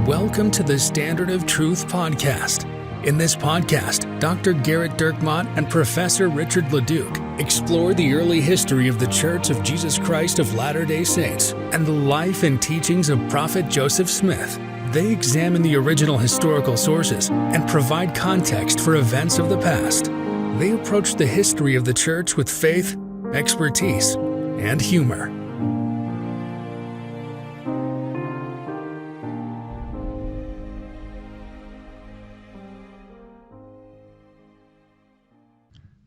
Welcome to the Standard of Truth podcast. In this podcast, Dr. Gerrit Dirkmaat and Professor Richard Leduc explore the early history of the Church of Jesus Christ of Latter-day Saints and the life and teachings of Prophet Joseph Smith. They examine the original historical sources and provide context for events of the past. They approach the history of the Church with faith, expertise, and humor.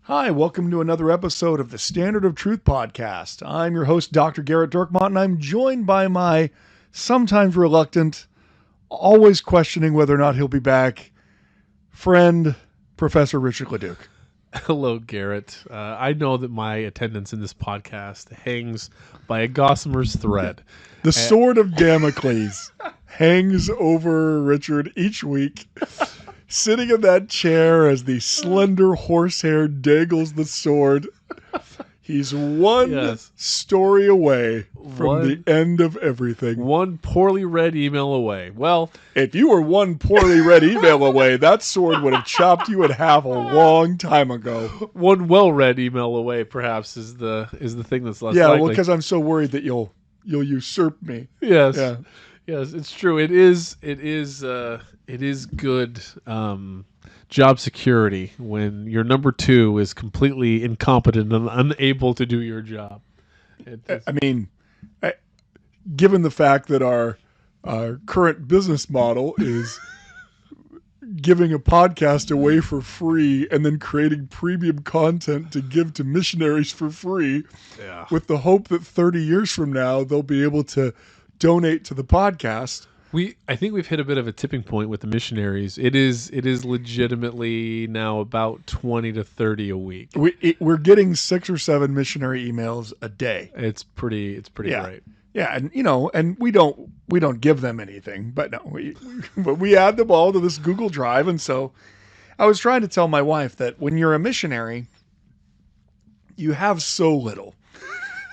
Hi, welcome to another episode of the Standard of Truth podcast. I'm your host, Dr. Gerrit Dirkmaat, and I'm joined by my sometimes reluctant, always questioning whether or not he'll be back, friend, Professor Richard Leduc. Hello, Gerrit. I know that my attendance in this podcast hangs by a gossamer's thread. The sword of Damocles hangs over Richard each week, sitting in that chair as the slender horsehair dangles the sword. He's one story away from the end of everything. One poorly read email away. Well, if you were one poorly read email away, that sword would have chopped you in half a long time ago. One well-read email away, perhaps, is the thing that's less likely. Yeah, well, because I'm so worried that you'll usurp me. Yes. Yeah. Yes, it's true. It is good job security when your number two is completely incompetent and unable to do your job. I mean, given the fact that our current business model is giving a podcast away for free and then creating premium content to give to missionaries for free, with the hope that 30 years from now they'll be able to donate to the podcast. I think we've hit a bit of a tipping point with the missionaries. It is legitimately now about 20 to 30 a week. We're getting 6 or 7 missionary emails a day. It's pretty great. Yeah, and we don't give them anything, but no, we add them all to this Google Drive. And so I was trying to tell my wife that when you're a missionary, you have so little.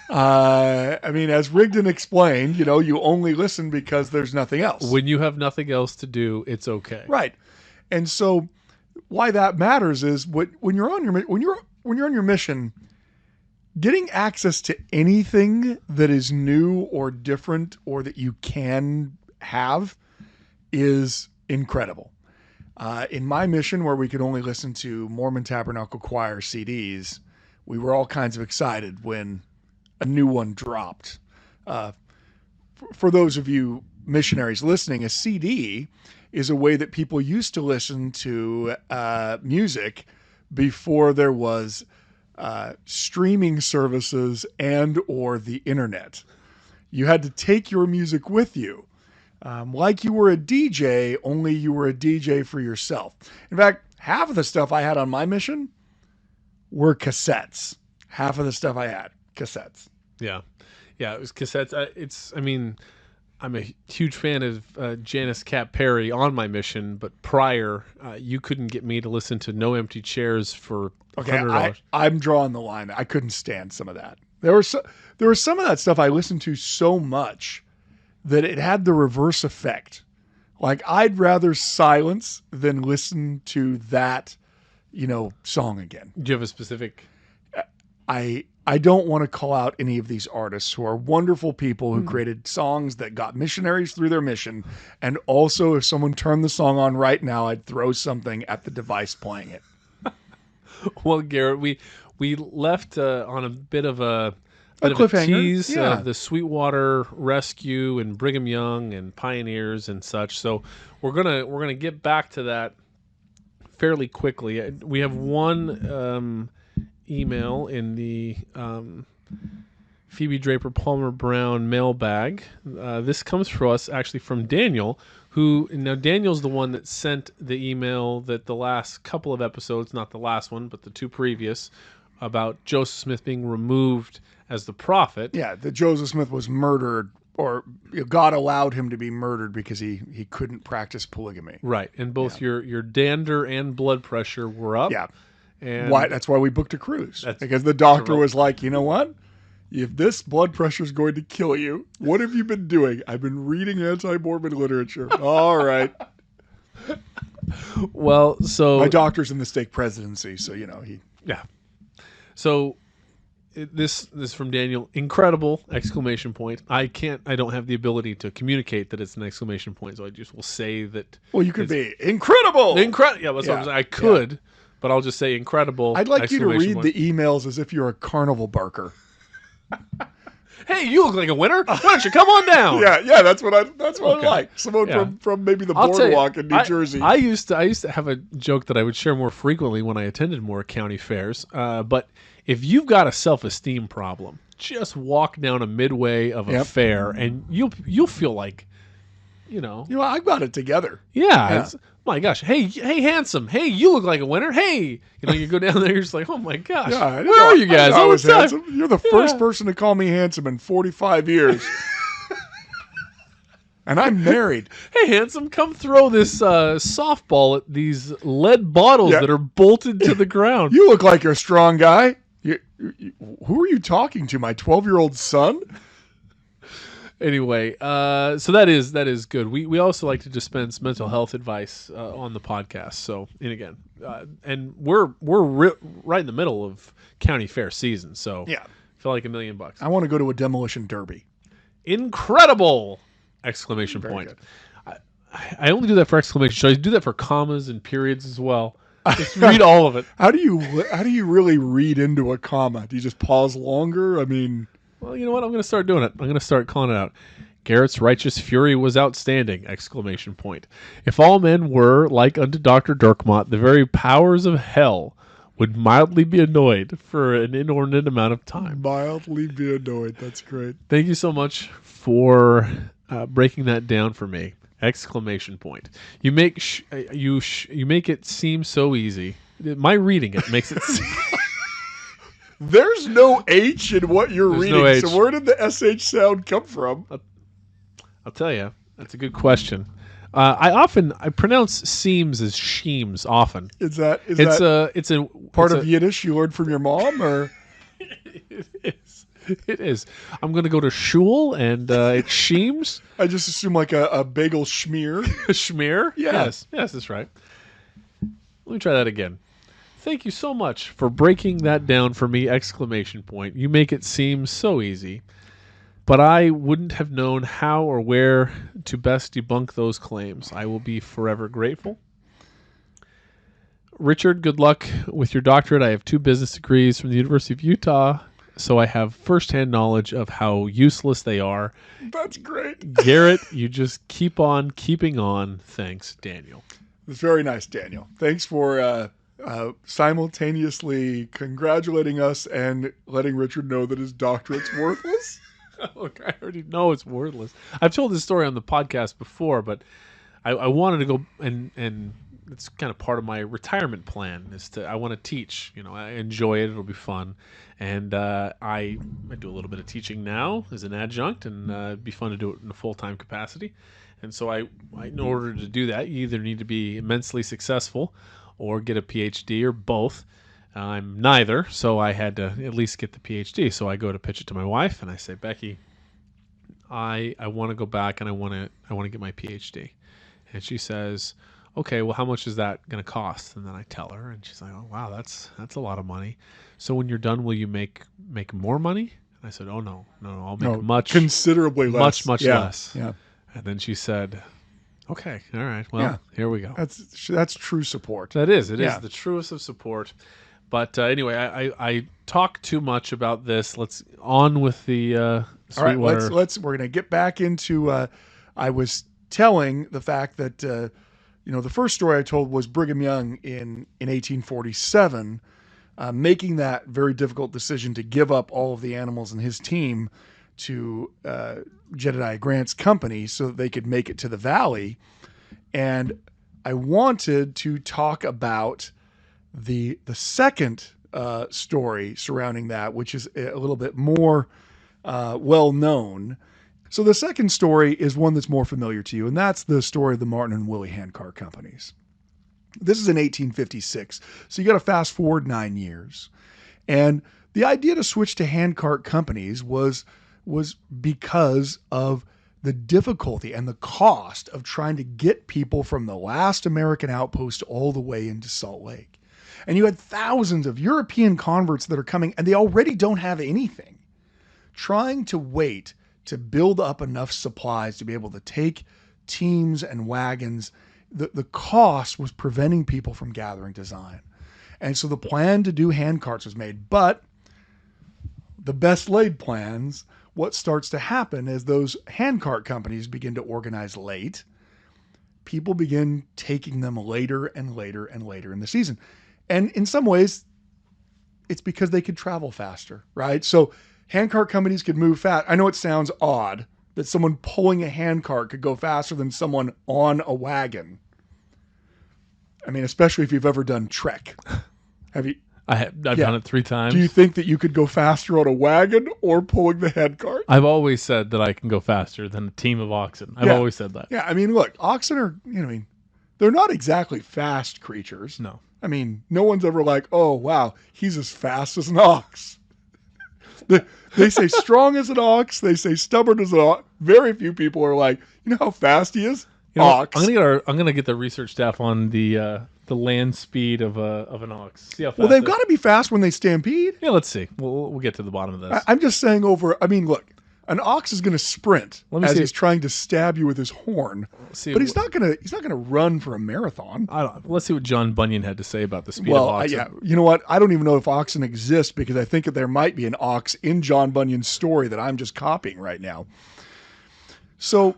I mean, as Rigdon explained, you only listen because there's nothing else. When you have nothing else to do, it's okay. Right. And so why that matters is when you're on your mission, getting access to anything that is new or different or that you can have is incredible. In my mission, where we could only listen to Mormon Tabernacle Choir CDs, we were all kinds of excited when a new one dropped. For those of you missionaries listening, a CD is a way that people used to listen to music before there was streaming services and or the internet. You had to take your music with you. Like you were a DJ, only you were a DJ for yourself. In fact, half of the stuff I had on my mission were cassettes. Half of the stuff I had. Cassettes. Yeah, it was cassettes. I'm a huge fan of Janice Cat Perry on my mission, but prior, you couldn't get me to listen to No Empty Chairs for $100. I'm drawing the line. I couldn't stand some of that. There was some of that stuff I listened to so much that it had the reverse effect. Like, I'd rather silence than listen to that, song again. Do you have a specific? I don't want to call out any of these artists who are wonderful people who created songs that got missionaries through their mission. And also, if someone turned the song on right now, I'd throw something at the device playing it. Well, Gerrit, we left on a bit of a cliffhanger. Tease of the Sweetwater Rescue and Brigham Young and Pioneers and such. So we're gonna get back to that fairly quickly. We have one email in the Phoebe Draper Palmer Brown mailbag. This comes for us actually from Daniel, Daniel's the one that sent the email that the last couple of episodes, not the last one, but the 2 previous, about Joseph Smith being removed as the prophet. Yeah, that Joseph Smith was murdered, or God allowed him to be murdered because he couldn't practice polygamy. Right, and both your dander and blood pressure were up. Yeah. And that's why we booked a cruise. Because the doctor was like, you know what? if this blood pressure is going to kill you, what have you been doing? I've been reading anti-Mormon literature. All right. Well, so My doctor's in the stake presidency, so he. yeah. So this from Daniel. Incredible! Exclamation point. I don't have the ability to communicate that it's an exclamation point, so I just will say that. Well, you could be incredible. Incredible. Yeah, that's what I'm saying. I could, but I'll just say incredible. I'd like you to read point. the emails as if you're a carnival barker. Hey, you look like a winner. Why don't you come on down? Yeah, that's what I like. Someone from maybe the boardwalk in New Jersey. I used to have a joke that I would share more frequently when I attended more county fairs. But if you've got a self-esteem problem, just walk down a midway of a fair, and you'll feel like, I got it together. Yeah. My gosh. Hey, handsome. Hey, you look like a winner. Hey, you go down there, you're just like, oh my gosh. Yeah, where are you guys? I was handsome. You're the first person to call me handsome in 45 years. And I'm married. Hey, handsome, come throw this softball at these lead bottles that are bolted to the ground. You look like you're a strong guy. Who are you talking to? My 12-year-old son? Anyway, so that is good. We also like to dispense mental health advice on the podcast. So, and again, and we're right in the middle of county fair season. So yeah, feel like $1 million. I want to go to a demolition derby. Incredible! Exclamation point. I only do that for exclamation. Should I do that for commas and periods as well? Just read all of it. How do you really read into a comma? Do you just pause longer? I mean. Well, you know what? I'm going to start doing it. I'm going to start calling it out. Gerrit's righteous fury was outstanding! Exclamation point. If all men were like unto Dr. Dirkmott, the very powers of hell would mildly be annoyed for an inordinate amount of time. Mildly be annoyed. That's great. Thank you so much for breaking that down for me! Exclamation point. You make you make it seem so easy. My reading it makes it seem. There's no H in what you're reading, no H. So where did the SH sound come from? I'll tell you. That's a good question. I pronounce seams as sheems often. Is that it's a part of Yiddish you learned from your mom, or? It is. I'm going to go to shul, and it's sheems. I just assume like a bagel schmear. A schmear? Yeah. Yes, that's right. Let me try that again. Thank you so much for breaking that down for me! Exclamation point. You make it seem so easy, but I wouldn't have known how or where to best debunk those claims. I will be forever grateful. Richard, good luck with your doctorate. I have 2 business degrees from the University of Utah, so I have firsthand knowledge of how useless they are. That's great. Gerrit, you just keep on keeping on. Thanks, Daniel. It's very nice, Daniel. Thanks for simultaneously congratulating us and letting Richard know that his doctorate's worthless. Look, I already know it's worthless. I've told this story on the podcast before, but I wanted to go and it's kind of part of my retirement plan I want to teach. I enjoy it. It'll be fun. And I do a little bit of teaching now as an adjunct, and it'd be fun to do it in a full-time capacity. And so in order to do that, you either need to be immensely successful or get a PhD or both. I'm neither, so I had to at least get the PhD. So I go to pitch it to my wife, and I say, Becky, I want to go back and I want to get my PhD. And she says, okay, well, how much is that going to cost? And then I tell her, and she's like, oh wow, that's a lot of money. So when you're done, will you make more money? And I said, oh no, I'll make much, considerably less, much less. Yeah. And then she said, okay, all right, well, here we go. That's true support. That is. It is the truest of support. But anyway, I talk too much about this. Let's on with the Sweetwater. All right, we're gonna get back into. I was telling the fact that the first story I told was Brigham Young in 1847, making that very difficult decision to give up all of the animals in his team to Jedediah Grant's company so that they could make it to the valley. And I wanted to talk about the second story surrounding that, which is a little bit more well known. So the second story is one that's more familiar to you, and that's the story of the Martin and Willie handcart companies. This is in 1856. So you got to fast forward 9 years. And The idea to switch to handcart companies was because of the difficulty and the cost of trying to get people from the last American outpost all the way into Salt Lake. And you had thousands of European converts that are coming, and they already don't have anything. Trying to wait to build up enough supplies to be able to take teams and wagons, the cost was preventing people from gathering to Zion. And so the plan to do handcarts was made. But the best laid plans, what starts to happen is those handcart companies begin to organize late. People begin taking them later and later and later in the season. And in some ways, it's because they could travel faster, right? So handcart companies could move fast. I know it sounds odd that someone pulling a handcart could go faster than someone on a wagon. I mean, especially if you've ever done Trek. Have you? I've done it 3 times. Do you think that you could go faster on a wagon or pulling the handcart? I've always said that I can go faster than a team of oxen. I've always said that. Yeah, I mean, look, oxen are, they're not exactly fast creatures. No. I mean, no one's ever like, oh, wow, he's as fast as an ox. They say strong as an ox. They say stubborn as an ox. Very few people are like, you know how fast he is? Ox. I'm gonna get the research staff on the land speed of an ox. See how fast. Well, they've got to be fast when they stampede. Yeah, let's see. We'll get to the bottom of this. I'm just saying look, an ox is going to sprint as he's trying to stab you with his horn, but he's not going to run for a marathon. Let's see what John Bunyan had to say about the speed of oxen. Yeah, you know what? I don't even know if oxen exist because I think that there might be an ox in John Bunyan's story that I'm just copying right now. So,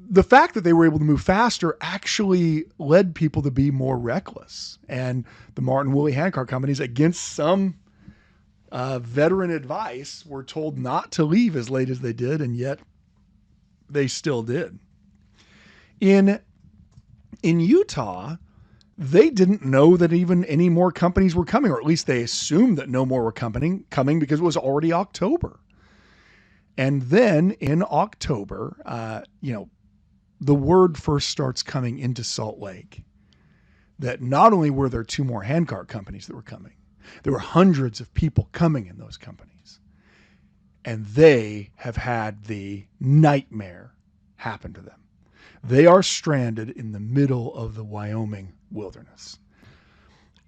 the fact that they were able to move faster actually led people to be more reckless. And the Martin Willie handcart companies, against some veteran advice, were told not to leave as late as they did, and yet they still did. In Utah, they didn't know that even any more companies were coming, or at least they assumed that no more were coming because it was already October. And then in October, the word first starts coming into Salt Lake that not only were there 2 more handcart companies that were coming, there were hundreds of people coming in those companies. And they have had the nightmare happen to them. They are stranded in the middle of the Wyoming wilderness.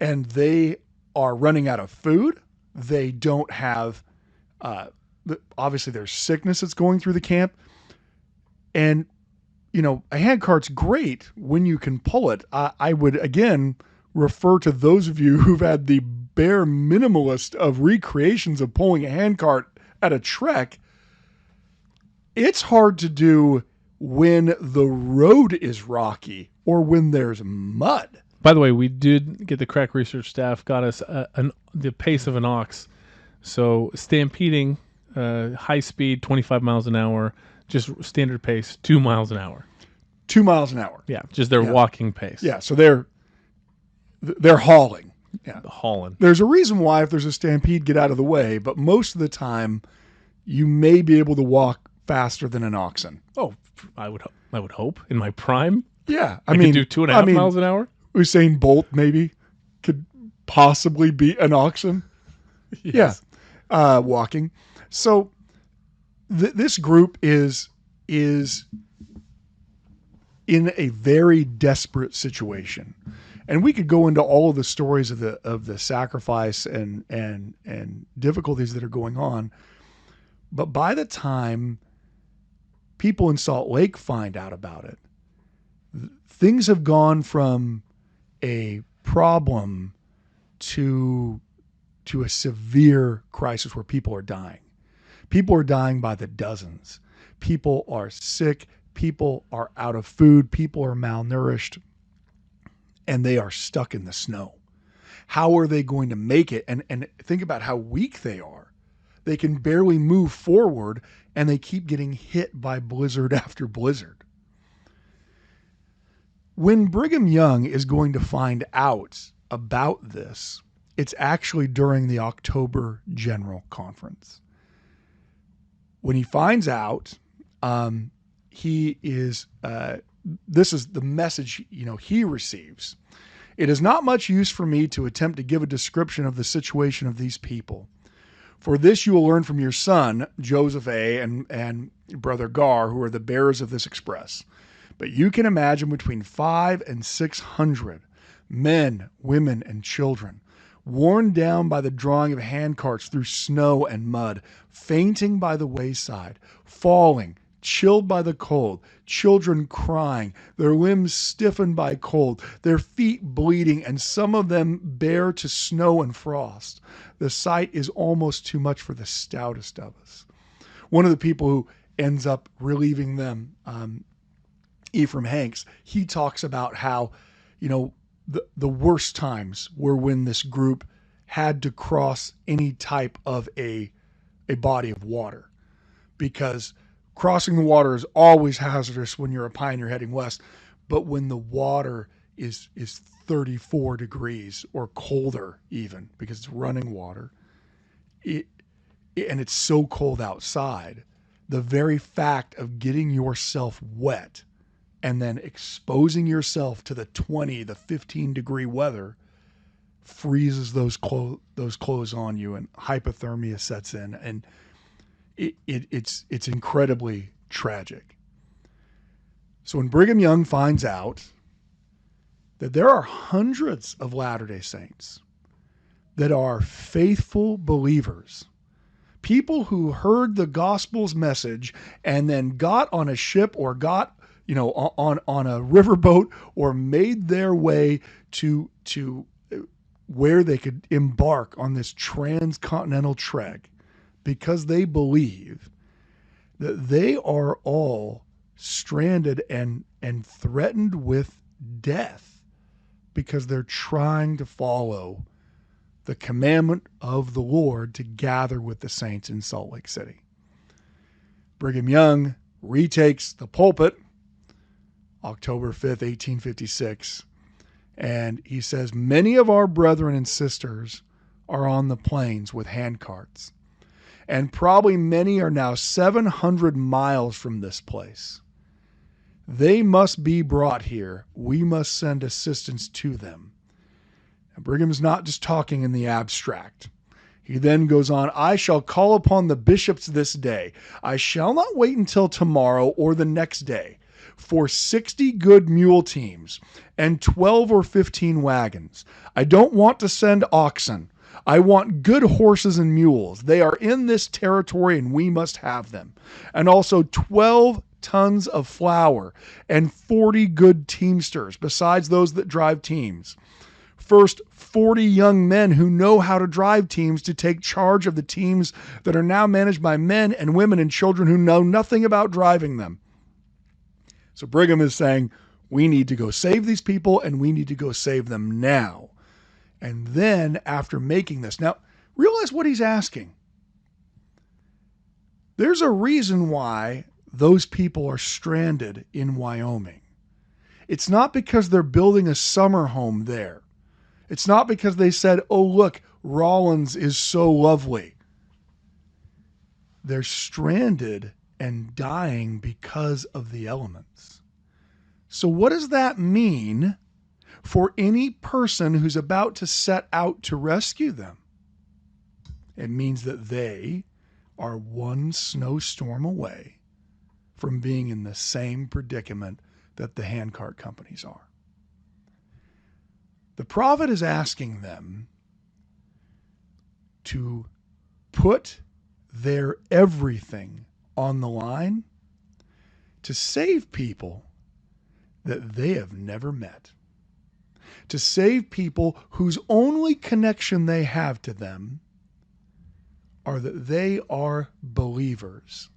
And they are running out of food. They don't have, obviously there's sickness that's going through the camp. And a handcart's great when you can pull it. I would, again, refer to those of you who've had the bare minimalist of recreations of pulling a handcart at a trek. It's hard to do when the road is rocky or when there's mud. By the way, we did get the crack research staff got us the pace of an ox. So stampeding, high speed, 25 miles an hour, just standard pace, 2 miles an hour. 2 miles an hour. Yeah, just their walking pace. Yeah, so they're hauling. Yeah, hauling. There's a reason why if there's a stampede, get out of the way, but most of the time, you may be able to walk faster than an oxen. Oh, I would hope in my prime. Yeah, I mean, could do 2.5 miles an hour. Usain Bolt maybe could possibly beat an oxen. Yes. Yeah, walking. So this group is in a very desperate situation. And we could go into all of the stories of the sacrifice and difficulties that are going on. But by the time people in Salt Lake find out about it, things have gone from a problem to a severe crisis where people are dying. People are dying by the dozens. People are sick. People are out of food. People are malnourished. And they are stuck in the snow. How are they going to make it? And think about how weak they are. They can barely move forward, and they keep getting hit by blizzard after blizzard. When Brigham Young is going to find out about this, it's actually during the October General Conference. When he finds out, he is... this is the message he receives It is not much use for me to attempt to give a description of the situation of these people. For this you will learn from your son, Joseph A., and brother Gar, who are the bearers of this express. But you can imagine between 500 and 600 men, women, and children, worn down by the drawing of handcarts through snow and mud, fainting by the wayside, falling, chilled by the cold, children crying, their limbs stiffened by cold, their feet bleeding, and some of them bare to snow and frost. The sight is almost too much for the stoutest of us. One of the people who ends up relieving them, Ephraim Hanks, he talks about how, the worst times were when this group had to cross any type of a body of water, because crossing the water is always hazardous when you're a pioneer heading west. But when the water is 34 degrees or colder, even because it's running water, and it's so cold outside, the very fact of getting yourself wet and then exposing yourself to the 20, the 15 degree weather freezes those clothes on you, and hypothermia sets in, and it's incredibly tragic. So when Brigham Young finds out that there are hundreds of Latter-day Saints that are faithful believers, people who heard the gospel's message and then got on a ship or got on a riverboat or made their way to where they could embark on this transcontinental trek, because they believe that they are all stranded and threatened with death because they're trying to follow the commandment of the Lord to gather with the saints in Salt Lake City. Brigham Young retakes the pulpit October 5th, 1856, and he says, many of our brethren and sisters are on the plains with handcarts, and probably many are now 700 miles from this place. They must be brought here. We must send assistance to them. And Brigham's not just talking in the abstract. He then goes on, I shall call upon the bishops this day. I shall not wait until tomorrow or the next day for 60 good mule teams and 12 or 15 wagons. I don't want to send oxen. I want good horses and mules. They are in this territory and we must have them. And also 12 tons of flour and 40 good teamsters, besides those that drive teams. First, 40 young men who know how to drive teams to take charge of the teams that are now managed by men and women and children who know nothing about driving them. So Brigham is saying, we need to go save these people, and we need to go save them now. And then after making this, now realize what he's asking. There's a reason why those people are stranded in Wyoming. It's not because they're building a summer home there. It's not because they said, oh, look, Rawlins is so lovely. They're stranded and dying because of the elements. So what does that mean for any person who's about to set out to rescue them? It means that they are one snowstorm away from being in the same predicament that the handcart companies are. The prophet is asking them to put their everything on the line to save people that they have never met, to save people whose only connection they have to them are that they are believers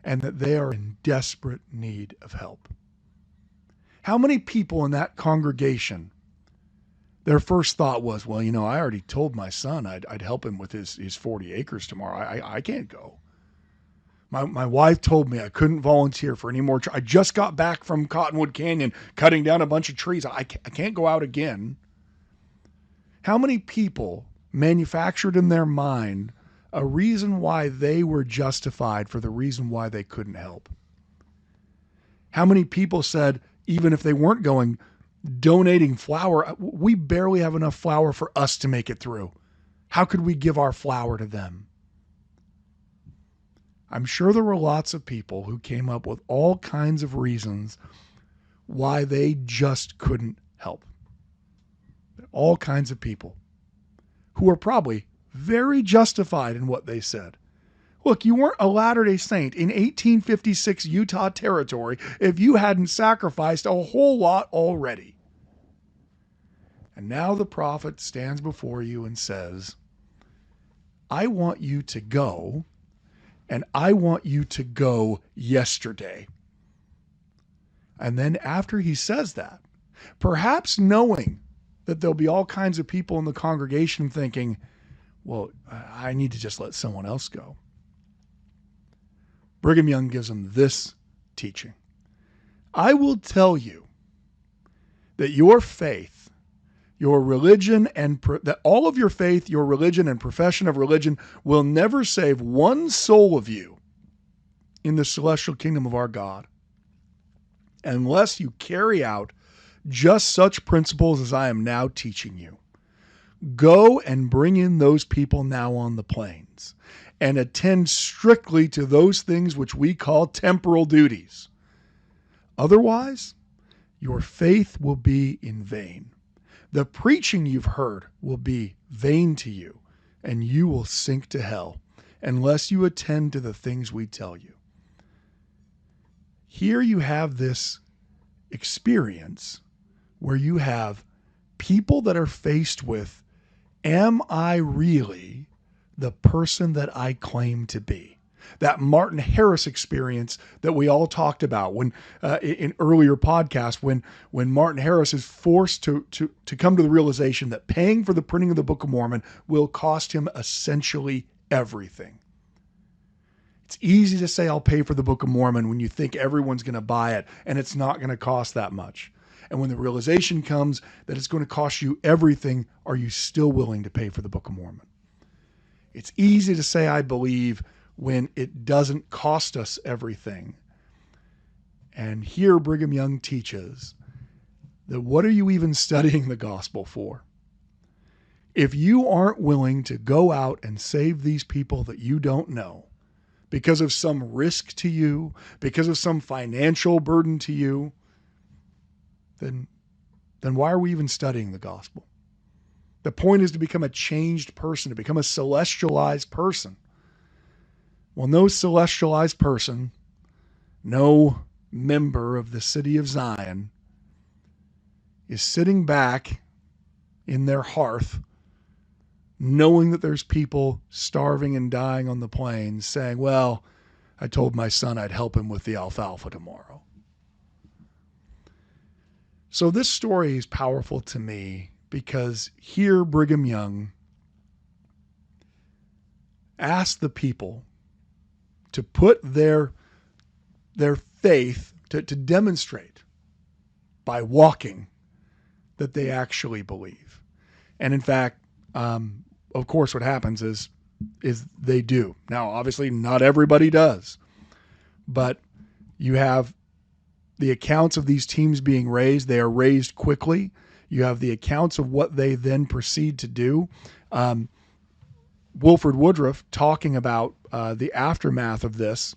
and that they are in desperate need of help. How many people in that congregation, their first thought was, well, I already told my son I'd help him with his 40 acres tomorrow. I can't go. My wife told me I couldn't volunteer for any more. I just got back from Cottonwood Canyon cutting down a bunch of trees. I can't go out again. How many people manufactured in their mind a reason why they were justified for the reason why they couldn't help? How many people said, even if they weren't going, donating flour. We barely have enough flour for us to make it through. How could we give our flour to them? I'm sure there were lots of people who came up with all kinds of reasons why they just couldn't help. All kinds of people who are probably very justified in what they said. Look, you weren't a Latter-day Saint in 1856 Utah Territory if you hadn't sacrificed a whole lot already. And now the prophet stands before you and says, I want you to go, and I want you to go yesterday. And then after he says that, perhaps knowing that there'll be all kinds of people in the congregation thinking, well, I need to just let someone else go. Brigham Young gives them this teaching. I will tell you that your faith, your religion, and that all of your faith, your religion, and profession of religion will never save one soul of you in the celestial kingdom of our God unless you carry out just such principles as I am now teaching you. Go and bring in those people now on the plains and attend strictly to those things which we call temporal duties. Otherwise, your faith will be in vain. The preaching you've heard will be vain to you, and you will sink to hell unless you attend to the things we tell you. Here you have this experience where you have people that are faced with, am I really the person that I claim to be? That Martin Harris experience that we all talked about when in earlier podcasts, when Martin Harris is forced to come to the realization that paying for the printing of the Book of Mormon will cost him essentially everything. It's easy to say I'll pay for the Book of Mormon when you think everyone's going to buy it and it's not going to cost that much. And when the realization comes that it's going to cost you everything, are you still willing to pay for the Book of Mormon? It's easy to say I believe when it doesn't cost us everything. And here Brigham Young teaches that what are you even studying the gospel for? If you aren't willing to go out and save these people that you don't know because of some risk to you, because of some financial burden to you, then why are we even studying the gospel? The point is to become a changed person, to become a celestialized person. Well, no celestialized person, no member of the city of Zion is sitting back in their hearth knowing that there's people starving and dying on the plains saying, well, I told my son I'd help him with the alfalfa tomorrow. So this story is powerful to me because here Brigham Young asked the people to put their faith, to demonstrate by walking that they actually believe. And in fact, of course, what happens is they do. Now, obviously, not everybody does, but you have the accounts of these teams being raised. They are raised quickly. You have the accounts of what they then proceed to do. Wilford Woodruff talking about the aftermath of this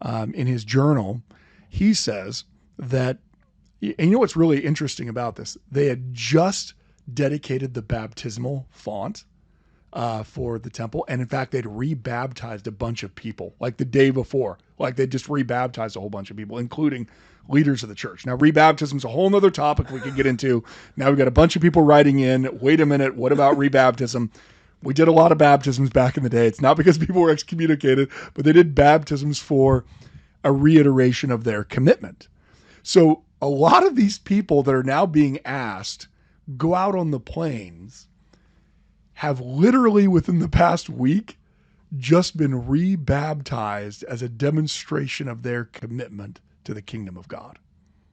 in his journal, he says that, and you know what's really interesting about this? They had just dedicated the baptismal font for the temple. And in fact, they'd rebaptized a bunch of people like the day before. Like they just rebaptized a whole bunch of people, including leaders of the church. Now, rebaptism is a whole nother topic we could get into. Now we've got a bunch of people writing in. Wait a minute. What about rebaptism? We did a lot of baptisms back in the day. It's not because people were excommunicated, but they did baptisms for a reiteration of their commitment. So a lot of these people that are now being asked go out on the plains have literally within the past week just been rebaptized as a demonstration of their commitment to the kingdom of God,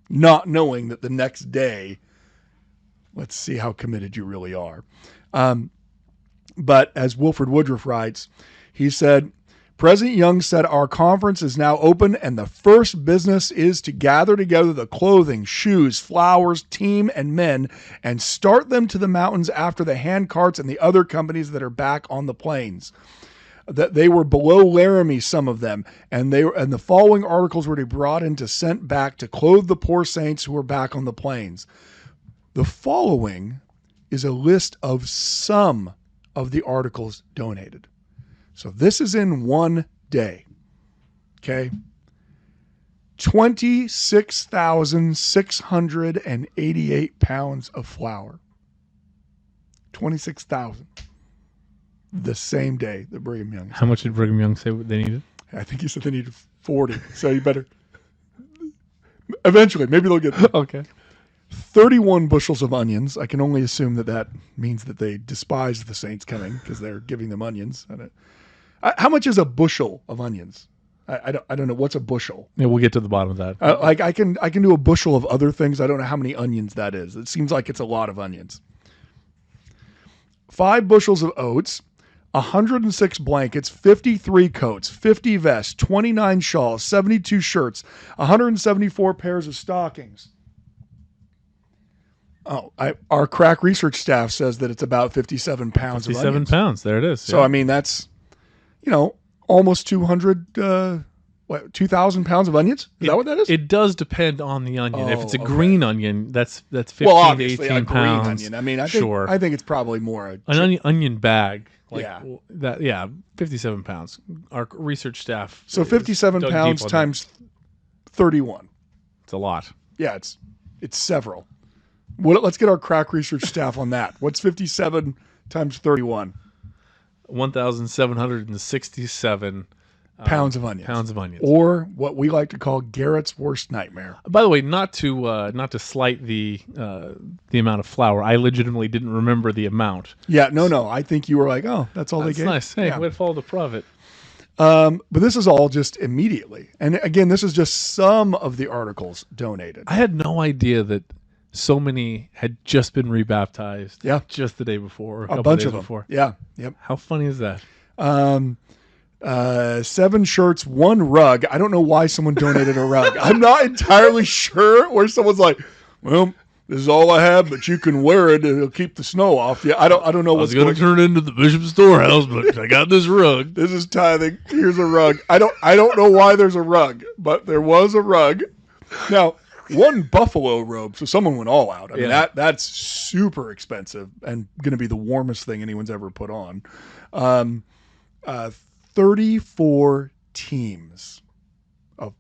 not knowing that the next day, let's see how committed you really are. But as Wilford Woodruff writes, he said, President Young said, "Our conference is now open, and the first business is to gather together the clothing, shoes, flowers, team, and men, and start them to the mountains after the handcarts and the other companies that are back on the plains." That they were below Laramie, some of them, and the following articles were to be brought in to sent back to clothe the poor saints who were back on the plains. The following is a list of some of the articles donated. So this is in one day. Okay. 26,688 pounds of flour. 26,000. The same day that Brigham Young. How much did Brigham Young say they needed? I think he said they needed 40. So you better. Eventually, maybe they'll get there. Okay. 31 bushels of onions. I can only assume that means that they despise the saints coming because they're giving them onions. How much is a bushel of onions? I don't know. What's a bushel? Yeah, we'll get to the bottom of that. Like I can do a bushel of other things. I don't know how many onions that is. It seems like it's a lot of onions. 5 bushels of oats, 106 blankets, 53 coats, 50 vests, 29 shawls, 72 shirts, 174 pairs of stockings. Our crack research staff says that it's about 57 pounds 57 of onions. pounds. There it is. So, I mean, that's, almost 2,000 pounds of onions? Is that what that is? It does depend on the onion. If it's a okay. green onion, that's 15 well, to obviously, 18 a green pounds. onion. I mean, I Sure. think it's probably more An onion bag. Yeah. 57 pounds. Our research staff. So 57 dug pounds deep on times 31. It's a lot. Yeah, it's several. Let's get our crack research staff on that. What's 57 times 31? 1,767 Pounds of onions. Pounds of onions. Or what we like to call Gerrit's worst nightmare. By the way, not to slight the amount of flour. I legitimately didn't remember the amount. Yeah, no. I think you were like, oh, that's all That's they gave. nice. Hey, Yeah. way to follow the prophet. But this is all just immediately. And again, this is just some of the articles donated. I had no idea that so many had just been rebaptized. Yeah. Just the day before. Or a A couple bunch days of them. before. Yeah. Yep. How funny is that? 7 shirts, 1 rug. I don't know why someone donated a rug. I'm not entirely sure. Where someone's like, well, this is all I have, but you can wear it and it'll keep the snow off. Yeah, I don't know what's going. turn it into the bishop's storehouse, but I got this rug. This is tithing. Here's a rug. I don't know why there's a rug, but there was a rug. Now, 1 buffalo robe, so someone went all out. I mean, that's super expensive and going to be the warmest thing anyone's ever put on. 34 teams of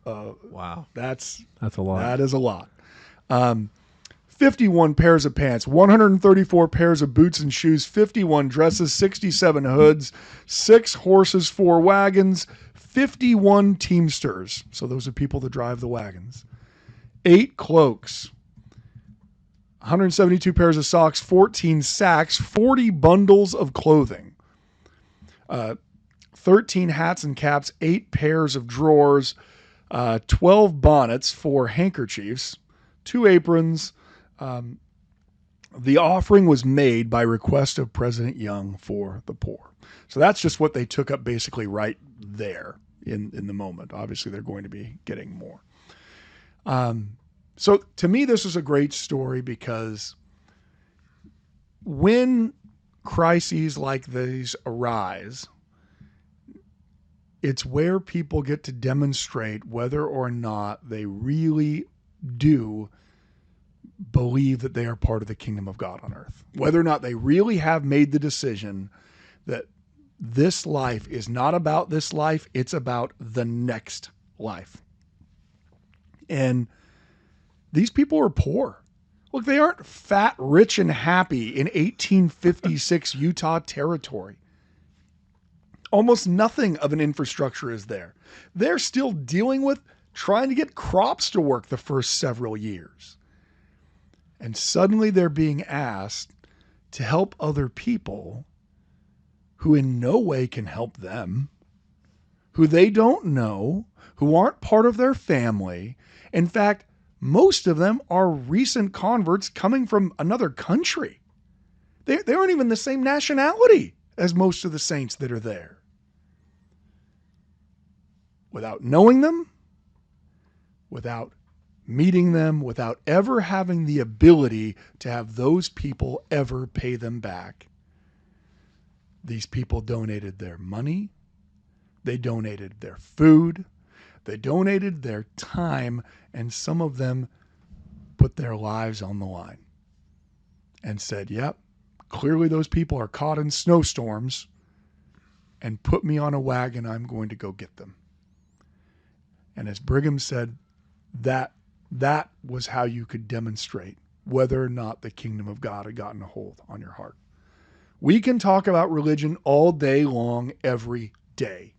Wow. that's a lot. That is a lot. 51 pairs of pants, 134 pairs of boots and shoes, 51 dresses, 67 hoods, 6 horses, 4 wagons, 51 teamsters. So those are people that drive the wagons. 8 cloaks, 172 pairs of socks, 14 sacks, 40 bundles of clothing, 13 hats and caps, 8 pairs of drawers, 12 bonnets, 4 handkerchiefs, 2 aprons. The offering was made by request of President Young for the poor. So that's just what they took up basically right there in the moment. Obviously, they're going to be getting more. So to me, this is a great story because when crises like these arise, it's where people get to demonstrate whether or not they really do believe that they are part of the kingdom of God on earth. Whether or not they really have made the decision that this life is not about this life, it's about the next life. And these people are poor. Look, they aren't fat, rich, and happy in 1856 Utah territory. Almost nothing of an infrastructure is there. They're still dealing with trying to get crops to work the first several years. And suddenly they're being asked to help other people who in no way can help them, who they don't know, who aren't part of their family. In fact, most of them are recent converts coming from another country. They aren't even the same nationality as most of the saints that are there. without knowing them, without meeting them, without ever having the ability to have those people ever pay them back. These people donated their money, they donated their food, they donated their time, and some of them put their lives on the line and said, yep, clearly those people are caught in snowstorms, and put me on a wagon, I'm going to go get them. And as Brigham said, that was how you could demonstrate whether or not the kingdom of God had gotten a hold on your heart. We can talk about religion all day long, every day.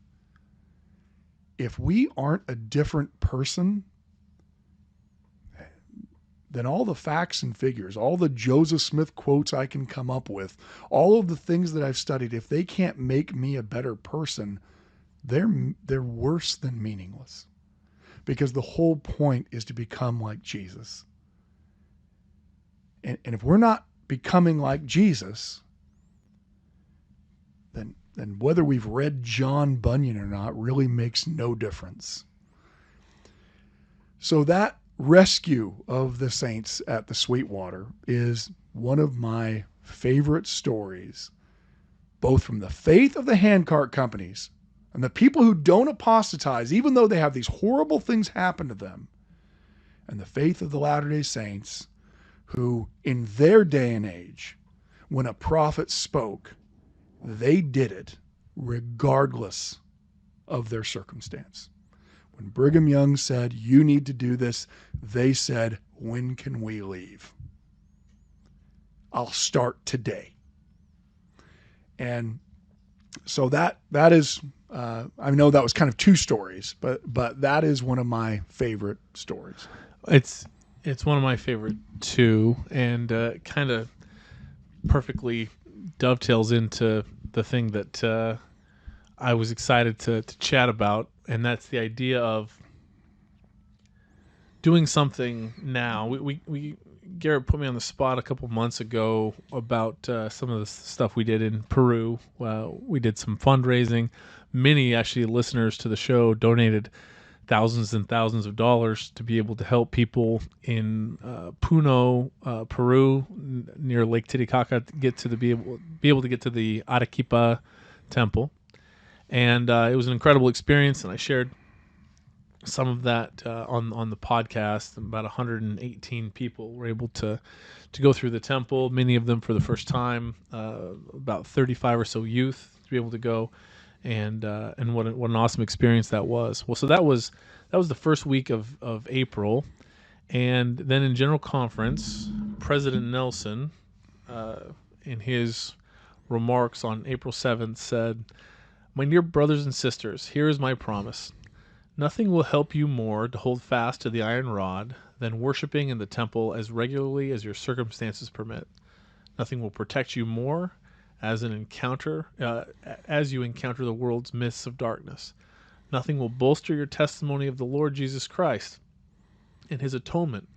If we aren't a different person, then all the facts and figures, all the Joseph Smith quotes I can come up with, all of the things that I've studied, if they can't make me a better person, they're worse than meaningless. Because the whole point is to become like Jesus. And if we're not becoming like Jesus, then whether we've read John Bunyan or not really makes no difference. So that rescue of the saints at the Sweetwater is one of my favorite stories, both from the faith of the handcart companies and the people who don't apostatize, even though they have these horrible things happen to them, and the faith of the Latter-day Saints, who in their day and age, when a prophet spoke, they did it regardless of their circumstance. When Brigham Young said, you need to do this, they said, when can we leave? I'll start today. And so that is, I know that was kind of two stories, but that is one of my favorite stories. It's one of my favorite too, and kind of perfectly dovetails into the thing that I was excited to chat about, and that's the idea of doing something now. We Gerrit put me on the spot a couple months ago about some of the stuff we did in Peru. We did some fundraising. Many actually listeners to the show donated thousands and thousands of dollars to be able to help people in Puno, Peru, near Lake Titicaca, be able to get to the Arequipa temple. And it was an incredible experience, and I shared some of that on the podcast. About 118 people were able to go through the temple, many of them for the first time, about 35 or so youth to be able to go, and what an awesome experience that was. Well, so that was the first week of April, and then in General Conference, President Nelson, in his remarks on April 7th, said, "My dear brothers and sisters, here is my promise. Nothing will help you more to hold fast to the iron rod than worshiping in the temple as regularly as your circumstances permit. Nothing will protect you more as you encounter the world's mists of darkness. Nothing will bolster your testimony of the Lord Jesus Christ and his atonement,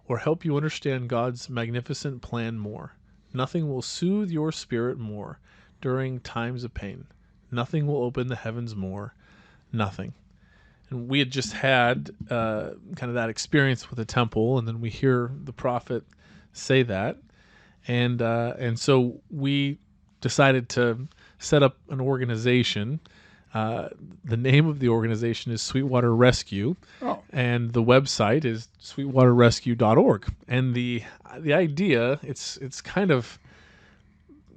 or help you understand God's magnificent plan more. Nothing will soothe your spirit more during times of pain. Nothing will open the heavens more. Nothing." And we had just had kind of that experience with the temple, and then we hear the prophet say that, and so we decided to set up an organization. The name of the organization is Sweetwater Rescue, and the website is sweetwaterrescue.org. And the idea, it's kind of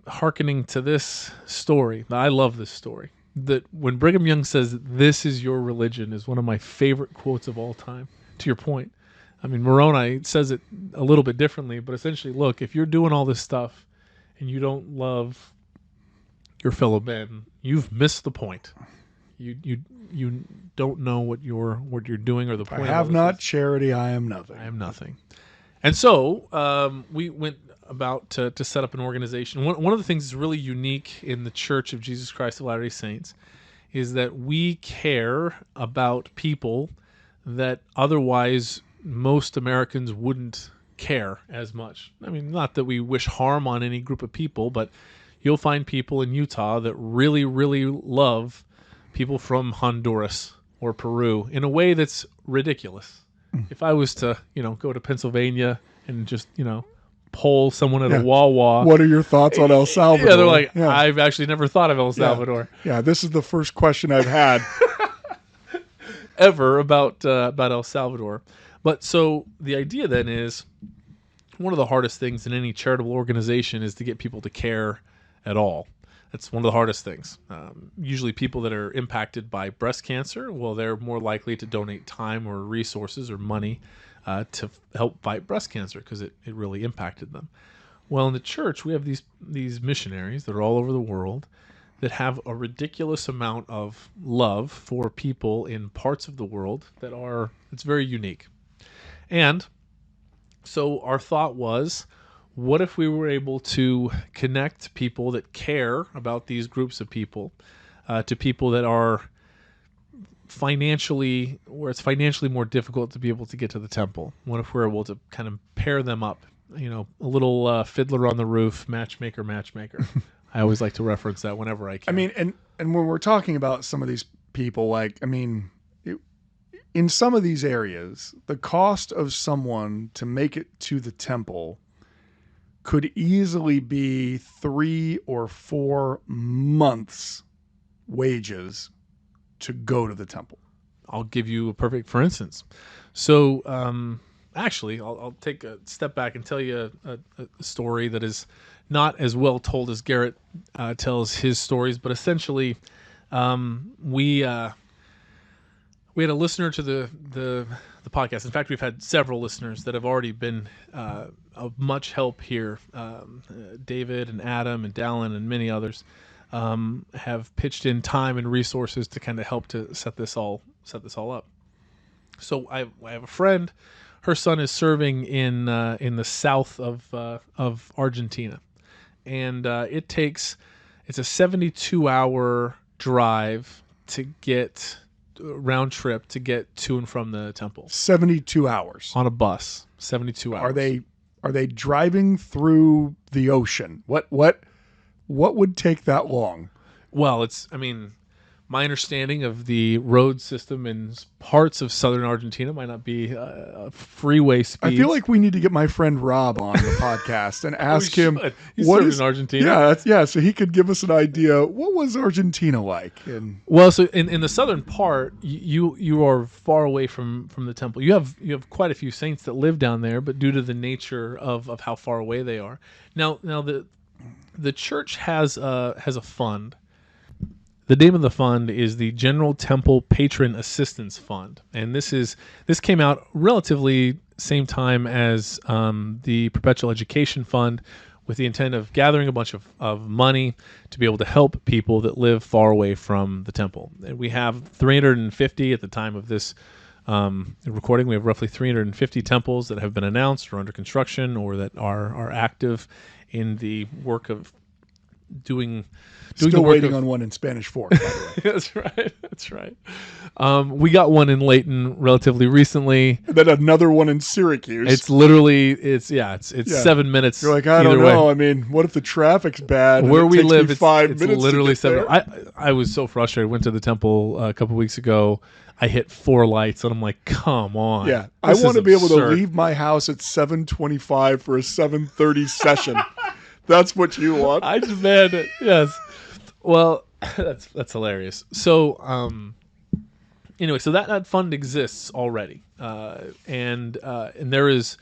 hearkening to this story. I love this story. That when Brigham Young says, "This is your religion," is one of my favorite quotes of all time. To your point, I mean, Moroni says it a little bit differently, but essentially, look, if you're doing all this stuff and you don't love your fellow men, you've missed the point. You don't know what you're doing, or the point. I have not charity, I am nothing. I am nothing. And so we went about to set up an organization. One of the things that's really unique in the Church of Jesus Christ of Latter-day Saints is that we care about people that otherwise most Americans wouldn't care as much. I mean, not that we wish harm on any group of people, but you'll find people in Utah that really, really love people from Honduras or Peru in a way that's ridiculous. If I was to, go to Pennsylvania and just, poll someone at a Wawa. What are your thoughts on El Salvador? Yeah, they're like, I've actually never thought of El Salvador. Yeah, this is the first question I've had ever about El Salvador. But so the idea then is one of the hardest things in any charitable organization is to get people to care at all. That's one of the hardest things. Usually people that are impacted by breast cancer, well, they're more likely to donate time or resources or money to help fight breast cancer because it really impacted them. Well, in the church, we have these missionaries that are all over the world that have a ridiculous amount of love for people in parts of the world it's very unique. And so our thought was, what if we were able to connect people that care about these groups of people to people that are where it's financially more difficult to be able to get to the temple? What if we're able to kind of pair them up? A little Fiddler on the Roof, matchmaker. I always like to reference that whenever I can. I mean, and when we're talking about some of these people, in some of these areas, the cost of someone to make it to the temple could easily be 3 or 4 months' wages to go to the temple. I'll give you a perfect for instance. So actually, I'll take a step back and tell you a story that is not as well told as Gerrit tells his stories, but essentially we had a listener to the podcast. In fact, we've had several listeners that have already been of much help here. David and Adam and Dallin and many others have pitched in time and resources to kind of help to set this all up. So I have a friend. Her son is serving in the south of Argentina, and it's a 72-hour drive to get round trip to get to and from the temple. 72 hours on a bus. 72 hours. Are they driving through the ocean? What would take that long? Well, my understanding of the road system in parts of southern Argentina might not be freeway speeds. I feel like we need to get my friend Rob on the podcast and ask him He's what in Argentina. So he could give us an idea. What was Argentina like? Well, so in the southern part, you are far away from the temple. You have quite a few saints that live down there, but due to the nature of how far away they are. Now the church has a fund. The name of the fund is the General Temple Patron Assistance Fund, and this came out relatively same time as the Perpetual Education Fund, with the intent of gathering a bunch of money to be able to help people that live far away from the temple. And we have 350 at the time of this recording. We have roughly 350 temples that have been announced or under construction or that are active in the work of doing Still waiting on one in Spanish Fork, by the way. That's right. We got one in Layton relatively recently. And then another one in Syracuse. It's literally 7 minutes. You're like, I don't know. I mean, what if the traffic's bad? Where we live, it's 5 minutes. Literally 7. I was so frustrated. Went to the temple a couple weeks ago. I hit 4 lights, and I'm like, come on. Yeah, I want to be able to leave my house at 7:25 for a 7:30 session. That's what you want. I demand it. Yes. Well, that's hilarious. So, anyway, so that fund exists already, and there is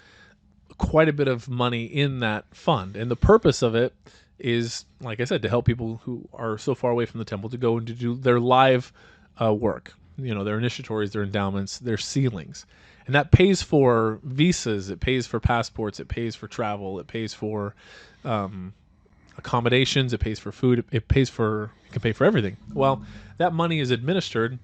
quite a bit of money in that fund, and the purpose of it is, like I said, to help people who are so far away from the temple to go and to do their live work. Their initiatories, their endowments, their sealings, and that pays for visas, it pays for passports, it pays for travel, it pays for accommodations, it pays for food, it can pay for everything. Well, that money is administered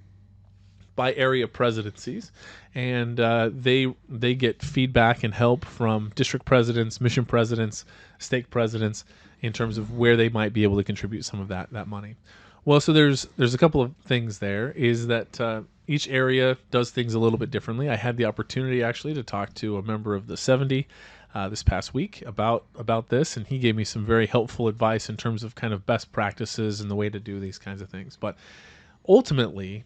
by area presidencies, and they get feedback and help from district presidents, mission presidents, stake presidents in terms of where they might be able to contribute some of that money. Well, so there's a couple of things there. Is that each area does things a little bit differently. I had the opportunity actually to talk to a member of the 70 this past week about this, and he gave me some very helpful advice in terms of kind of best practices and the way to do these kinds of things. But ultimately,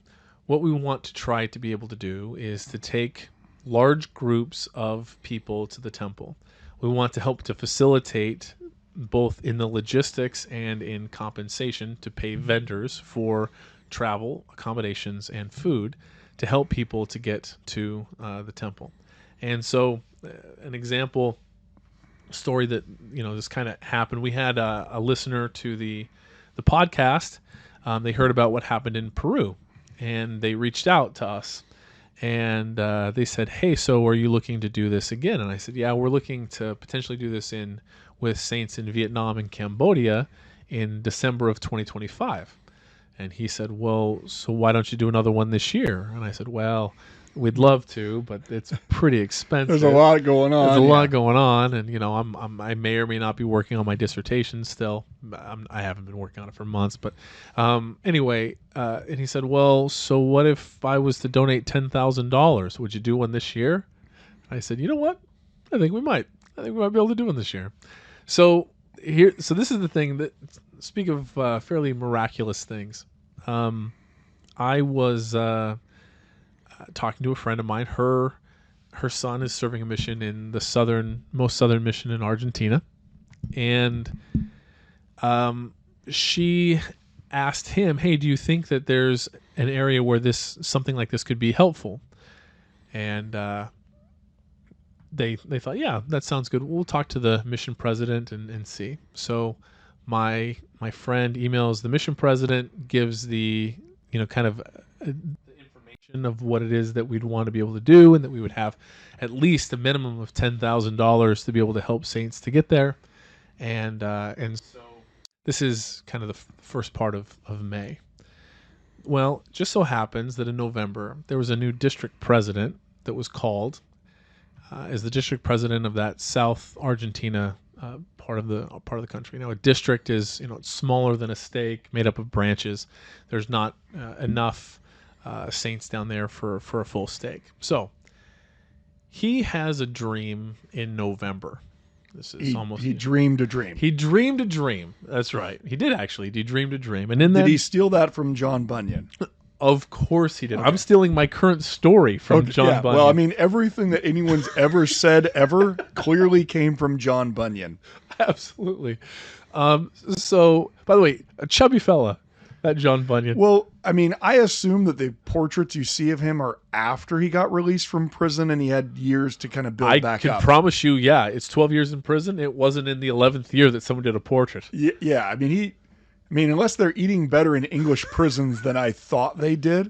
what we want to try to be able to do is to take large groups of people to the temple. We want to help to facilitate both in the logistics and in compensation to pay vendors for travel, accommodations, and food to help people to get to the temple. And so an example story that, this kind of happened, we had a listener to the podcast. They heard about what happened in Peru, and they reached out to us, and they said, hey, so are you looking to do this again? And I said, yeah, we're looking to potentially do this with saints in Vietnam and Cambodia in December of 2025. And he said, well, so why don't you do another one this year? And I said, well, we'd love to, but it's pretty expensive. There's a lot going on. There's a lot going on, and I may or may not be working on my dissertation still. I haven't been working on it for months, but anyway. And he said, "Well, so what if I was to donate $10,000? Would you do one this year?" I said, "You know what? I think we might. I think we might be able to do one this year." So this is the thing that. Speak of fairly miraculous things. I was talking to a friend of mine. Her son is serving a mission in the most southern mission in Argentina, and she asked him, "Hey, do you think that there's an area where something like this could be helpful?" And they thought, "Yeah, that sounds good. We'll talk to the mission president and see." So my friend emails the mission president, gives the kind of information of what it is that we'd want to be able to do, and that we would have at least a minimum of $10,000 to be able to help saints to get there, and so this is kind of the first part of May. Well, it just so happens that in November there was a new district president that was called as the district president of that South Argentina part of the country. Now, a district is it's smaller than a stake, made up of branches. There's not enough saints down there for a full stake. So he has a dream in November. He dreamed a dream. He dreamed a dream. That's right. He did actually. He dreamed a dream. And then did he steal that from John Bunyan? Of course he did. Okay. I'm stealing my current story from John Bunyan. Well, I mean, everything that anyone's ever said ever clearly came from John Bunyan. Absolutely. So, by the way, a chubby fella, that John Bunyan. Well, I mean, I assume that the portraits you see of him are after he got released from prison and he had years to kind of build back up. I can promise you, it's 12 years in prison. It wasn't in the 11th year that someone did a portrait. Yeah, I mean, unless they're eating better in English prisons than I thought they did,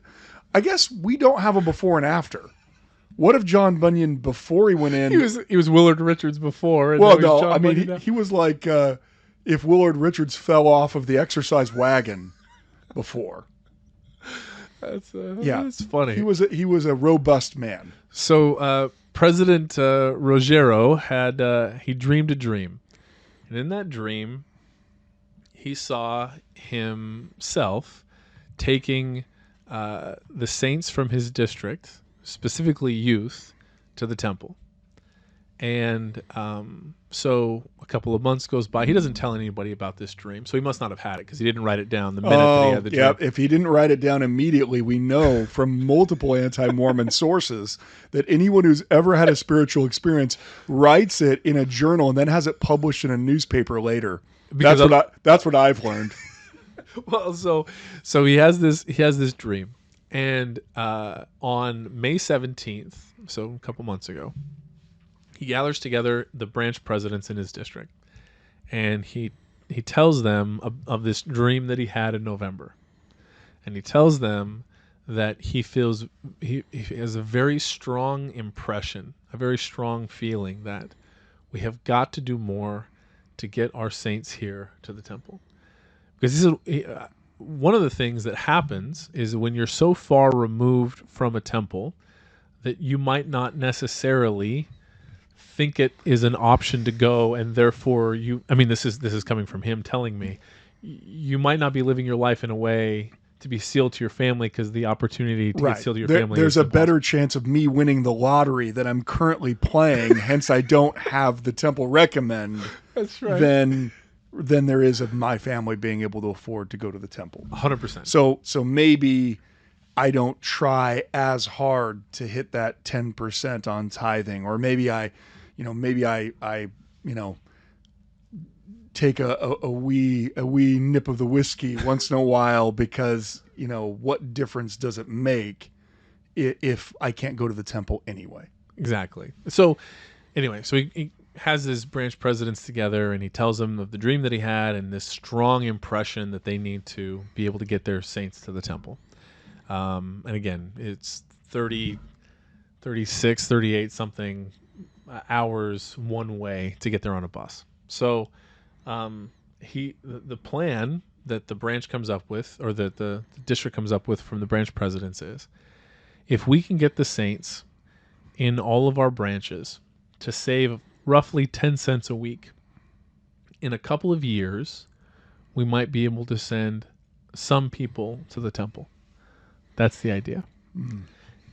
I guess we don't have a before and after. What if John Bunyan, before he went in... He was Willard Richards before. And well, no, I mean, he was like if Willard Richards fell off of the exercise wagon before. That's funny. He was a robust man. So President Rogero he dreamed a dream. And in that dream, he saw himself taking the saints from his district, specifically youth, to the temple. And so a couple of months goes by. He doesn't tell anybody about this dream, so he must not have had it because he didn't write it down the minute that he had the dream. Yeah, if he didn't write it down immediately, we know from multiple anti-Mormon sources that anyone who's ever had a spiritual experience writes it in a journal and then has it published in a newspaper later. That's what I've learned. Well, so he has this dream, and on May 17th, so a couple months ago, he gathers together the branch presidents in his district, and he tells them of this dream that he had in November, and he tells them that he feels he has a very strong impression, a very strong feeling that we have got to do more to get our saints here to the temple. Because one of the things that happens is when you're so far removed from a temple that you might not necessarily think it is an option to go, and therefore this is coming from him telling me, you might not be living your life in a way to be sealed to your family because the opportunity to get sealed to your family. There's a better chance of me winning the lottery that I'm currently playing, hence I don't have the temple recommend. That's right. Than there is of my family being able to afford to go to the temple. 100%. So maybe I don't try as hard to hit that 10% on tithing, or maybe I take a wee nip of the whiskey once in a while because, what difference does it make if I can't go to the temple anyway? Exactly. So anyway, he has his branch presidents together, and he tells them of the dream that he had and this strong impression that they need to be able to get their saints to the temple. And again, it's 36, 38 something hours one way to get there on a bus. So the plan that the branch comes up with, or that the district comes up with from the branch presidents, is if we can get the saints in all of our branches to save roughly 10 cents a week, in a couple of years, we might be able to send some people to the temple. That's the idea. Mm.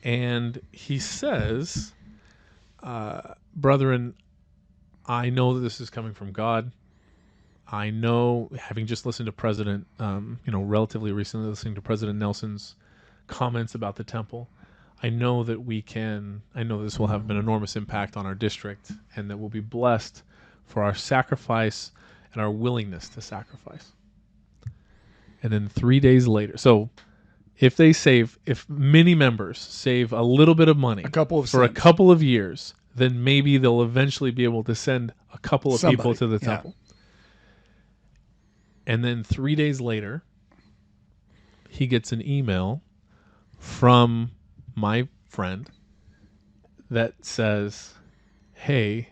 And he says, brethren, I know that this is coming from God. I know, having just listened to President, relatively recently listening to President Nelson's comments about the temple, I know that this will have an enormous impact on our district, and that we'll be blessed for our sacrifice and our willingness to sacrifice. And then 3 days later, so if many members save a little bit of money a couple of years, then maybe they'll eventually be able to send a couple of people to the temple. And then 3 days later, he gets an email from my friend that says, hey,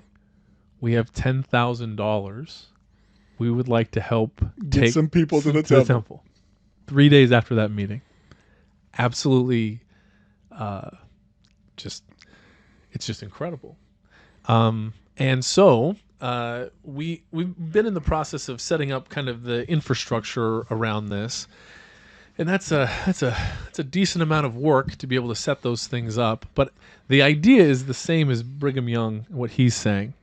we have $10,000. We would like to help get some people to the temple. 3 days after that meeting. Absolutely, it's just incredible. And so we've been in the process of setting up kind of the infrastructure around this, and that's a decent amount of work to be able to set those things up. But the idea is the same as Brigham Young, what he's saying.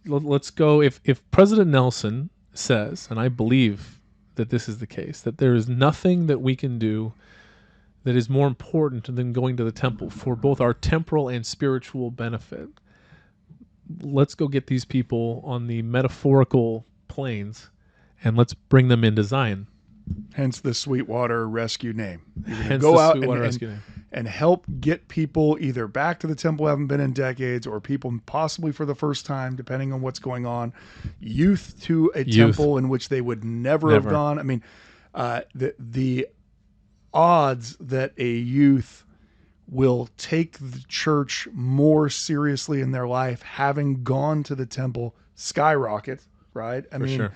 Let's go. If President Nelson says, and I believe that this is the case, that there is nothing that we can do that is more important than going to the temple for both our temporal and spiritual benefit. Let's go get these people on the metaphorical planes, and let's bring them into Zion. Hence the Sweetwater Rescue name. You're going to go out and help get people either back to the temple who haven't been in decades, or people possibly for the first time, depending on what's going on. Youth to a temple in which they would never have gone. I mean, the odds that a youth will take the church more seriously in their life, having gone to the temple, skyrocket, right? I mean, sure.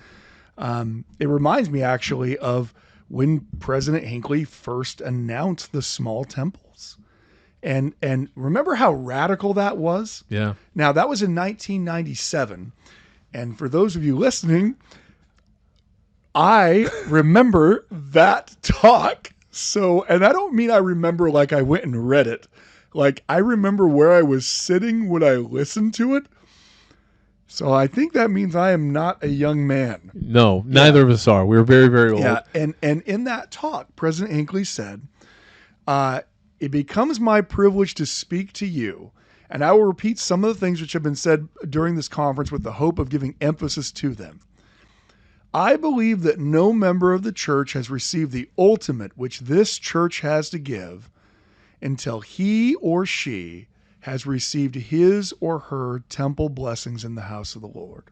It reminds me actually of when President Hinckley first announced the small temples. And remember how radical that was? Yeah. Now, that was in 1997. And for those of you listening, I remember that talk. So, and I don't mean I remember like I went and read it. Like, I remember where I was sitting when I listened to it. So I think that means I am not a young man. No, neither of us are. We're very, very old. Yeah, and in that talk, President Hinckley said, it becomes my privilege to speak to you, and I will repeat some of the things which have been said during this conference with the hope of giving emphasis to them. I believe that no member of the church has received the ultimate which this church has to give until he or she has received his or her temple blessings in the house of the Lord.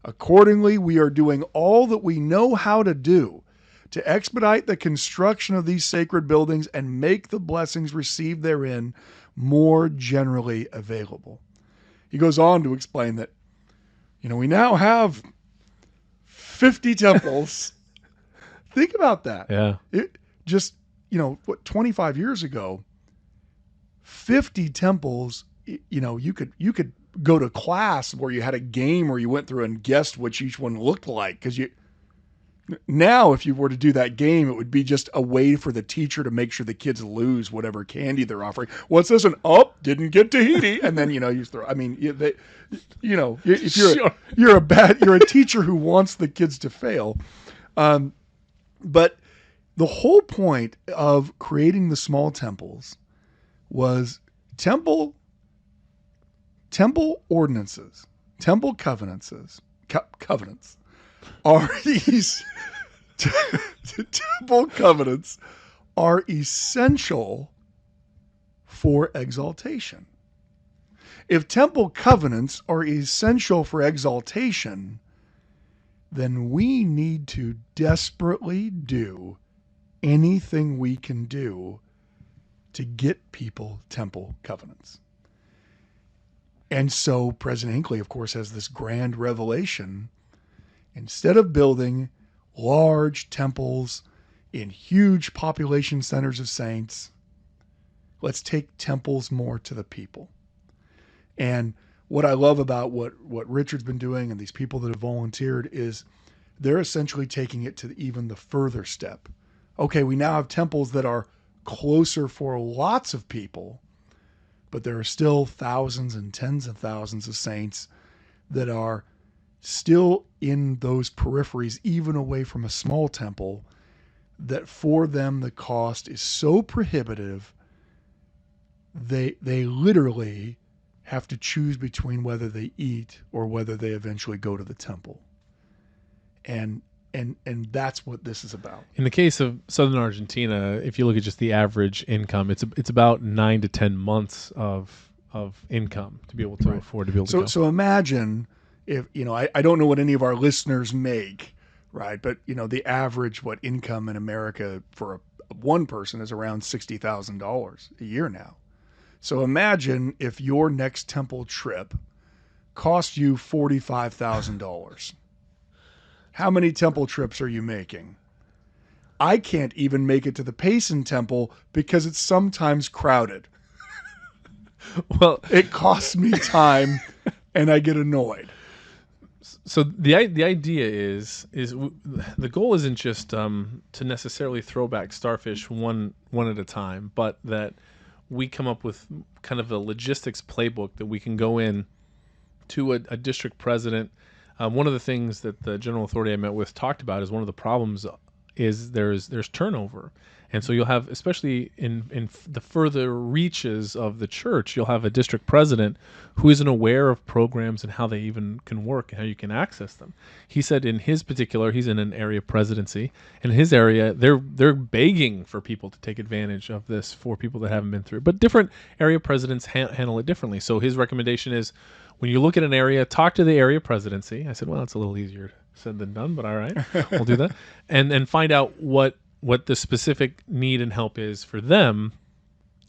Accordingly, we are doing all that we know how to do to expedite the construction of these sacred buildings and make the blessings received therein more generally available. He goes on to explain that, we now have 50 temples. Think about that. Yeah. It just, 25 years ago, 50 temples, you could go to class where you had a game where you went through and guessed what each one looked like. Because now, if you were to do that game, it would be just a way for the teacher to make sure the kids lose whatever candy they're offering. What's this? Didn't get Tahiti. And then, you throw, if you're a teacher who wants the kids to fail. But The whole point of creating the small temples was temple ordinances, temple covenants are these temple covenants are essential for exaltation. If temple covenants are essential for exaltation, then we need to desperately do anything we can do to get people temple covenants. And so President Hinckley, of course, has this grand revelation. Instead of building large temples in huge population centers of saints, let's take temples more to the people. And what I love about what Richard's been doing and these people that have volunteered is they're essentially taking it to even the further step. Okay, we now have temples that are closer for lots of people, but there are still thousands and tens of thousands of saints that are still in those peripheries, even away from a small temple, that for them the cost is so prohibitive, they literally have to choose between whether they eat or whether they eventually go to the temple. And that's what this is about. In the case of southern Argentina, if you look at just the average income, it's about 9 to 10 months of income to be able to afford to be able to go. So imagine if, I don't know what any of our listeners make, right? But, the average income in America for one person is around $60,000 a year now. So imagine if your next temple trip cost you $45,000. How many temple trips are you making? I can't even make it to the Payson Temple because it's sometimes crowded. Well, it costs me time and I get annoyed. So the idea is the goal isn't just to necessarily throw back starfish one at a time, but that we come up with kind of a logistics playbook that we can go in to a district president. One of the things that the general authority I met with talked about is one of the problems is there's turnover. And so you'll have, especially in the further reaches of the church, you'll have a district president who isn't aware of programs and how they even can work and how you can access them. He said in his particular, he's in an area presidency. In his area, they're begging for people to take advantage of this for people that haven't been through. But different area presidents handle it differently. So his recommendation is, when you look at an area, talk to the area presidency. I said, well, it's a little easier said than done, but all right, we'll do that. And find out what the specific need and help is for them,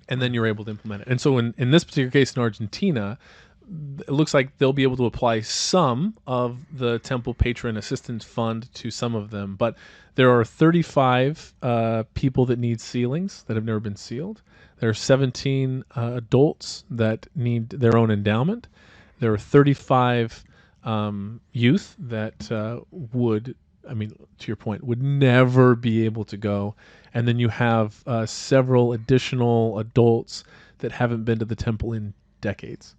and then you're able to implement it. And so in this particular case in Argentina, it looks like they'll be able to apply some of the Temple Patron Assistance Fund to some of them, but there are 35 people that need sealings that have never been sealed. There are 17 adults that need their own endowment. There are 35 youth that would, to your point, would never be able to go. And then you have several additional adults that haven't been to the temple in decades.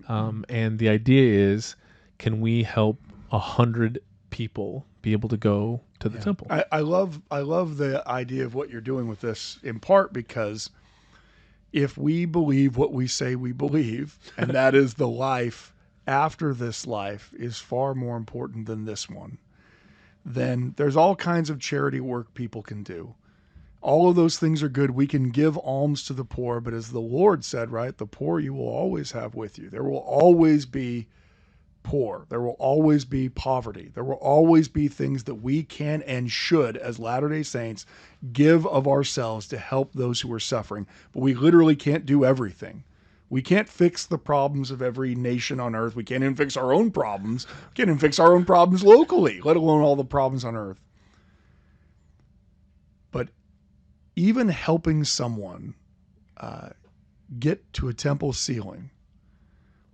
And the idea is, can we help 100 people be able to go to the temple? I love the idea of what you're doing with this, in part because if we believe what we say we believe, and that is the life after this life is far more important than this one, then there's all kinds of charity work people can do. All of those things are good. We can give alms to the poor, but as the Lord said, right, the poor you will always have with you. There will always be poor. There will always be poverty. There will always be things that we can and should, as Latter-day Saints, give of ourselves to help those who are suffering. But we literally can't do everything. We can't fix the problems of every nation on earth. We can't even fix our own problems. We can't even fix our own problems locally, let alone all the problems on earth. But even helping someone get to a temple ceiling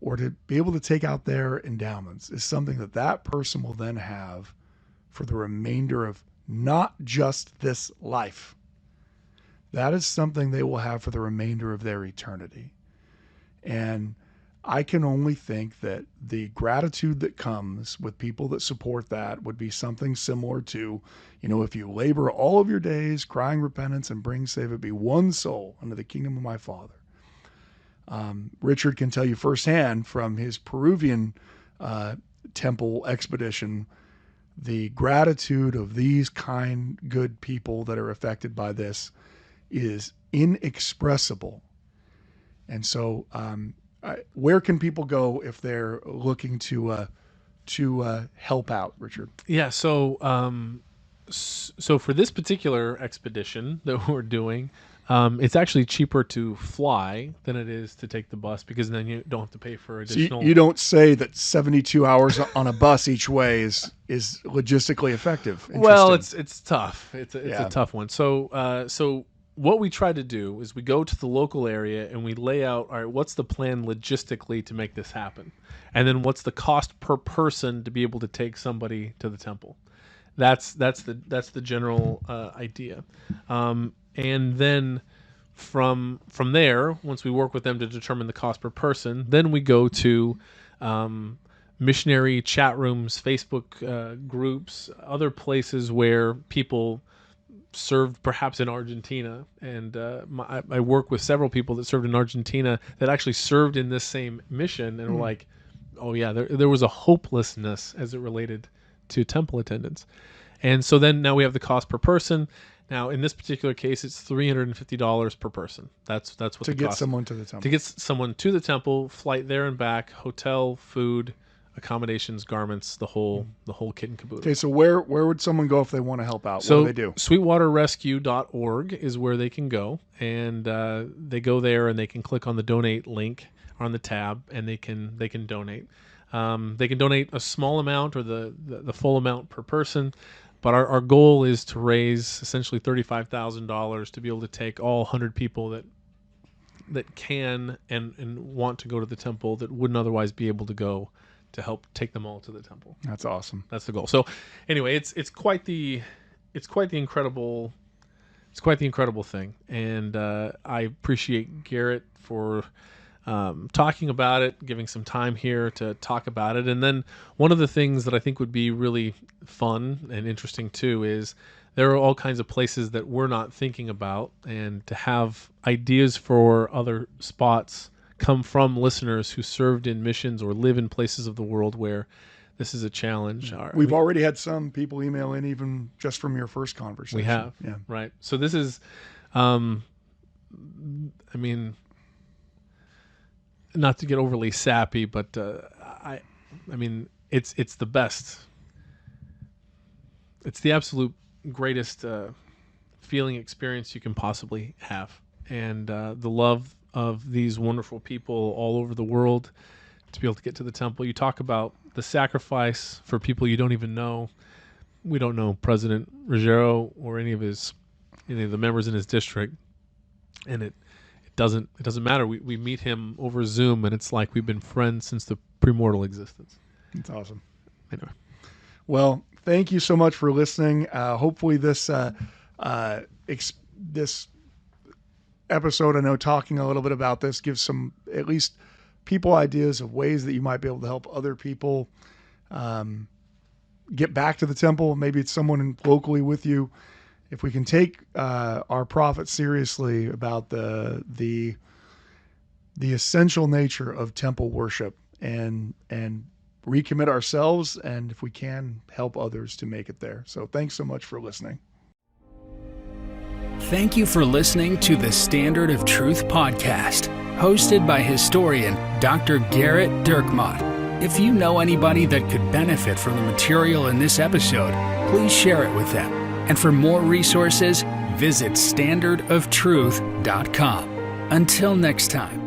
or to be able to take out their endowments is something that person will then have for the remainder of not just this life. That is something they will have for the remainder of their eternity. And I can only think that the gratitude that comes with people that support that would be something similar to, if you labor all of your days, crying repentance and bring save it be one soul unto the kingdom of my Father. Richard can tell you firsthand from his Peruvian temple expedition, the gratitude of these kind, good people that are affected by this is inexpressible. And so, where can people go if they're looking to help out, Richard? Yeah. So for this particular expedition that we're doing, it's actually cheaper to fly than it is to take the bus, because then you don't have to pay for additional. So you don't say that 72 hours on a bus each way is logistically effective. Well, it's tough. It's a tough one. So what we try to do is we go to the local area and we lay out, all right, what's the plan logistically to make this happen? And then what's the cost per person to be able to take somebody to the temple? That's the general idea. And then from there, once we work with them to determine the cost per person, then we go to missionary chat rooms, Facebook groups, other places where people served perhaps in Argentina. And I work with several people that served in Argentina that actually served in this same mission and were like, oh yeah, there was a hopelessness as it related to temple attendance. And so then now we have the cost per person. Now in this particular case, it's $350 per person. That's what to get someone to the temple. To get someone to the temple, flight there and back, hotel, food, accommodations, garments, the whole kit and caboodle. Okay, so where would someone go if they want to help out? So what do they do? Sweetwaterrescue.org is where they can go, and they go there and they can click on the donate link on the tab, and they can donate. They can donate a small amount or the full amount per person, but our goal is to raise essentially $35,000 to be able to take all 100 people that can and want to go to the temple that wouldn't otherwise be able to go, to help take them all to the temple. That's awesome. That's the goal. So anyway, it's quite the incredible thing, and I appreciate Gerrit for talking about it, giving some time here to talk about it. And then one of the things that I think would be really fun and interesting too is there are all kinds of places that we're not thinking about, and to have ideas for other spots come from listeners who served in missions or live in places of the world where this is a challenge. We've already had some people email in even just from your first conversation. We have, yeah. Right. So this is, I mean, not to get overly sappy, but I mean, it's the best. It's the absolute greatest feeling experience you can possibly have, and the love of these wonderful people all over the world to be able to get to the temple. You talk about the sacrifice for people you don't even know. We don't know President Ruggiero or any of the members in his district, and it doesn't matter. We meet him over Zoom, and it's like we've been friends since the premortal existence. It's awesome. Anyway, well, thank you so much for listening. Hopefully this episode, I know talking a little bit about this gives some, at least people, ideas of ways that you might be able to help other people get back to the temple. Maybe it's someone locally with you. If we can take our prophet seriously about the essential nature of temple worship and recommit ourselves, and if we can, help others to make it there. So thanks so much for listening. Thank you for listening to the Standard of Truth podcast, hosted by historian Dr. Gerrit Dirkmaat. If you know anybody that could benefit from the material in this episode, please share it with them. And for more resources, visit standardoftruth.com. Until next time.